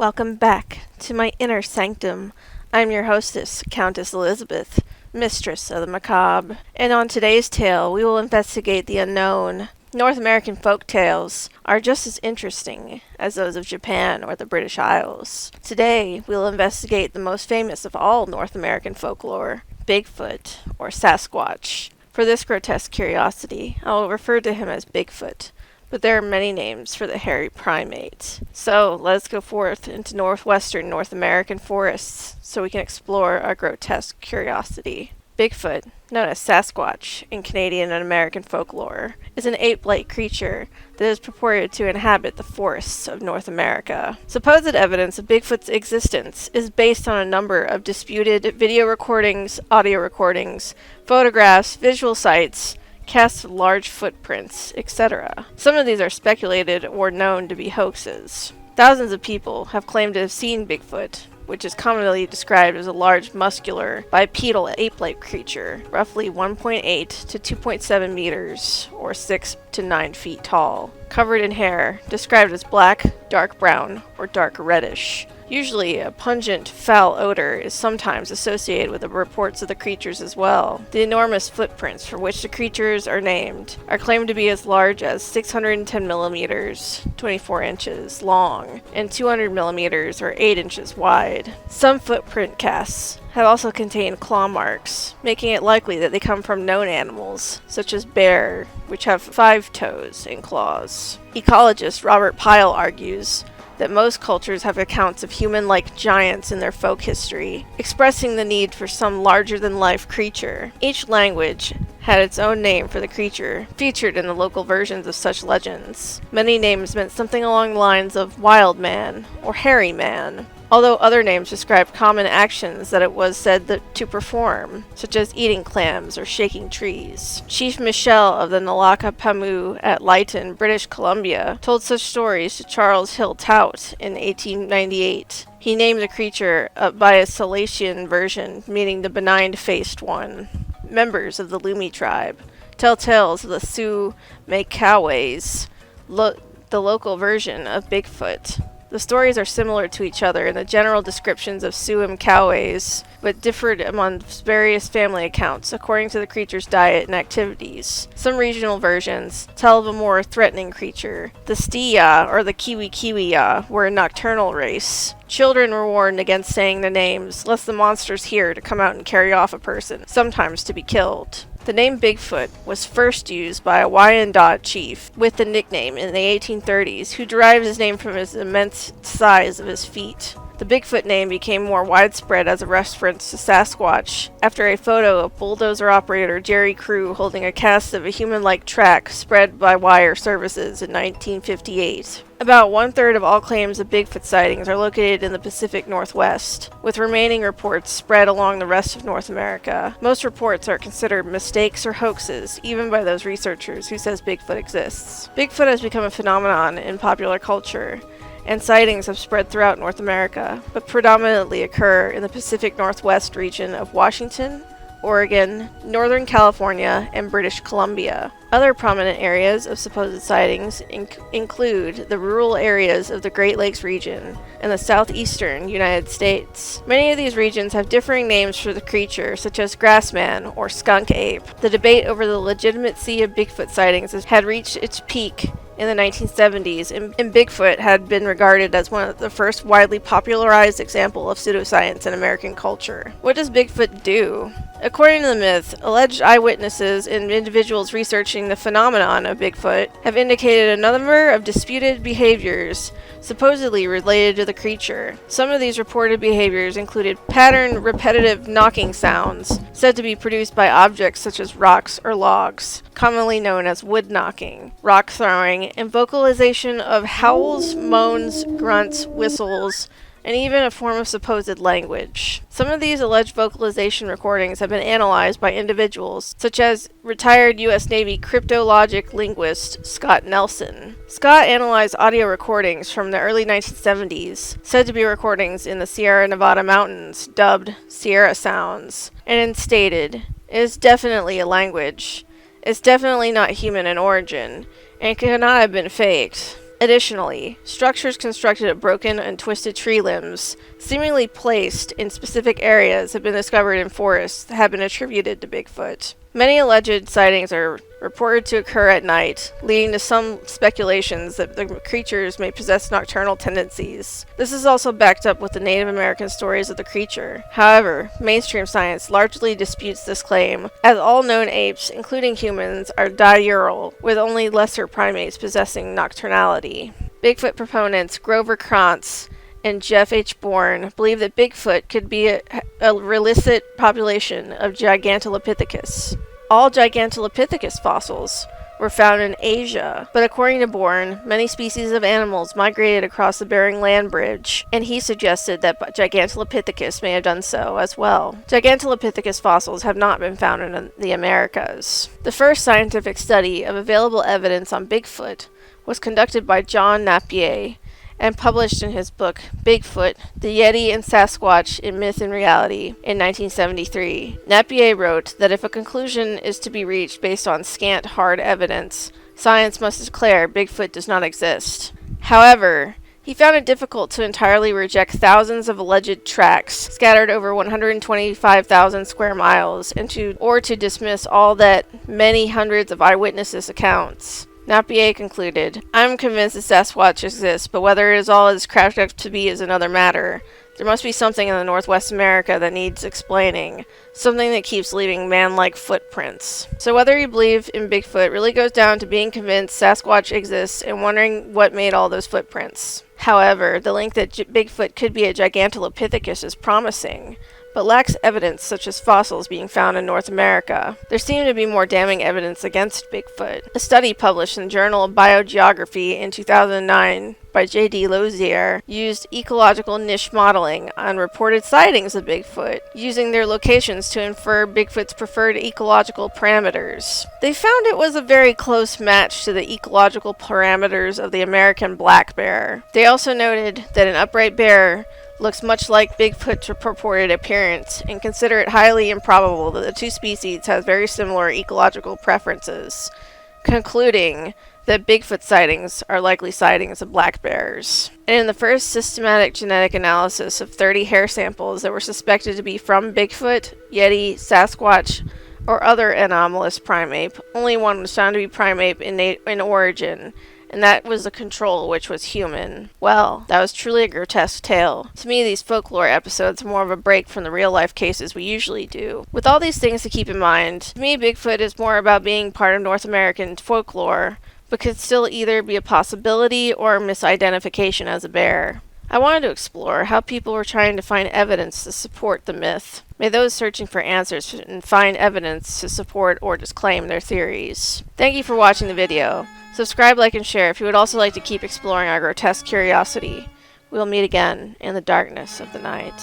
Welcome back to my inner sanctum. I'm your hostess, Countess Elizabeth, mistress of the macabre. And on today's tale, we will investigate the unknown. North American folk tales are just as interesting as those of Japan or the British Isles. Today, we'll investigate the most famous of all North American folklore, Bigfoot, or Sasquatch. For this grotesque curiosity, I will refer to him as Bigfoot, but there are many names for the hairy primate. So, let's go forth into northwestern North American forests so we can explore our grotesque curiosity. Bigfoot, known as Sasquatch in Canadian and American folklore, is an ape-like creature that is purported to inhabit the forests of North America. Supposed evidence of Bigfoot's existence is based on a number of disputed video recordings, audio recordings, photographs, visual sites, casts of large footprints, etc. Some of these are speculated or known to be hoaxes. Thousands of people have claimed to have seen Bigfoot, which is commonly described as a large, muscular, bipedal ape-like creature, roughly 1.8 to 2.7 meters, or 6 to 9 feet tall, covered in hair, described as black, dark brown, or dark reddish. Usually, a pungent, foul odor is sometimes associated with the reports of the creatures as well. The enormous footprints for which the creatures are named are claimed to be as large as 610 millimeters, 24 inches, long, and 200 millimeters, or 8 inches, wide. Some footprint casts have also contained claw marks, making it likely that they come from known animals, such as bear, which have 5 toes and claws. Ecologist Robert Pyle argues that most cultures have accounts of human-like giants in their folk history, expressing the need for some larger-than-life creature. Each language had its own name for the creature, featured in the local versions of such legends. Many names meant something along the lines of wild man or hairy man, although other names described common actions that it was said to perform, such as eating clams or shaking trees. Chief Michel of the Nalaka Pamu at Lytton, British Columbia, told such stories to Charles Hill Tout in 1898. He named the creature by a Silesian version, meaning the benign-faced one. Members of the Lumi tribe tell tales of the Sioux Macaways, the local version of Bigfoot. The stories are similar to each other in the general descriptions of Sioux Macaways, but differed among various family accounts according to the creature's diet and activities. Some regional versions tell of a more threatening creature. The Stiya, or the Kiwi-Kiwi-Ya, were a nocturnal race. Children were warned against saying the names, lest the monsters hear to come out and carry off a person, sometimes to be killed. The name Bigfoot was first used by a Wyandot chief with the nickname in the 1830s, who derived his name from his immense size of his feet. The Bigfoot name became more widespread as a reference to Sasquatch after a photo of bulldozer operator Jerry Crew holding a cast of a human-like track spread by wire services in 1958. About 1/3 of all claims of Bigfoot sightings are located in the Pacific Northwest, with remaining reports spread along the rest of North America. Most reports are considered mistakes or hoaxes, even by those researchers who says Bigfoot exists. Bigfoot has become a phenomenon in popular culture, and sightings have spread throughout North America, but predominantly occur in the Pacific Northwest region of Washington, Oregon, Northern California, and British Columbia. Other prominent areas of supposed sightings include the rural areas of the Great Lakes region and the southeastern United States. Many of these regions have differing names for the creature, such as grassman or skunk ape. The debate over the legitimacy of Bigfoot sightings had reached its peak in the 1970s, and Bigfoot had been regarded as one of the first widely popularized example of pseudoscience in American culture. What does Bigfoot do? According to the myth, alleged eyewitnesses and individuals researching the phenomenon of Bigfoot have indicated a number of disputed behaviors supposedly related to the creature. Some of these reported behaviors included patterned, repetitive knocking sounds said to be produced by objects such as rocks or logs, commonly known as wood knocking, rock throwing, and vocalization of howls, moans, grunts, whistles, and even a form of supposed language. Some of these alleged vocalization recordings have been analyzed by individuals, such as retired U.S. Navy cryptologic linguist Scott Nelson. Scott analyzed audio recordings from the early 1970s, said to be recordings in the Sierra Nevada mountains, dubbed Sierra Sounds, and stated, "It is definitely a language. It's definitely not human in origin, and cannot have been faked. Additionally, structures constructed of broken and twisted tree limbs, seemingly placed in specific areas, have been discovered in forests that have been attributed to Bigfoot. Many alleged sightings are reported to occur at night, leading to some speculations that the creatures may possess nocturnal tendencies. This is also backed up with the Native American stories of the creature. However, mainstream science largely disputes this claim, as all known apes, including humans, are diurnal, with only lesser primates possessing nocturnality. Bigfoot proponents Grover Krantz and Jeff H. Bourne believe that Bigfoot could be a relicit population of Gigantolopithecus. All Gigantolopithecus fossils were found in Asia, but according to Bourne, many species of animals migrated across the Bering Land Bridge, and he suggested that Gigantolopithecus may have done so as well. Gigantolopithecus fossils have not been found in the Americas. The first scientific study of available evidence on Bigfoot was conducted by John Napier, and published in his book Bigfoot, The Yeti and Sasquatch in Myth and Reality in 1973. Napier wrote that if a conclusion is to be reached based on scant hard evidence, science must declare Bigfoot does not exist. However, he found it difficult to entirely reject thousands of alleged tracks scattered over 125,000 square miles or to dismiss all that many hundreds of eyewitnesses accounts. Napier concluded, "I'm convinced that Sasquatch exists, but whether it is all it is cracked up to be is another matter. There must be something in the Northwest America that needs explaining, something that keeps leaving man-like footprints." So whether you believe in Bigfoot really goes down to being convinced Sasquatch exists and wondering what made all those footprints. However, the link that Bigfoot could be a Gigantolopithecus is promising, but lacks evidence such as fossils being found in North America. There seemed to be more damning evidence against Bigfoot. A study published in the Journal of Biogeography in 2009 by J.D. Lozier used ecological niche modeling on reported sightings of Bigfoot, using their locations to infer Bigfoot's preferred ecological parameters. They found it was a very close match to the ecological parameters of the American black bear. They also noted that an upright bear looks much like Bigfoot's purported appearance, and consider it highly improbable that the two species have very similar ecological preferences, concluding that Bigfoot sightings are likely sightings of black bears. And in the first systematic genetic analysis of 30 hair samples that were suspected to be from Bigfoot, Yeti, Sasquatch, or other anomalous primate, only one was found to be primate in origin, and that was the control, which was human. Well, that was truly a grotesque tale. To me, these folklore episodes are more of a break from the real-life cases we usually do. With all these things to keep in mind, to me, Bigfoot is more about being part of North American folklore, but could still either be a possibility or a misidentification as a bear. I wanted to explore how people were trying to find evidence to support the myth. May those searching for answers find evidence to support or disclaim their theories. Thank you for watching the video. Subscribe, like, and share if you would also like to keep exploring our grotesque curiosity. We will meet again in the darkness of the night.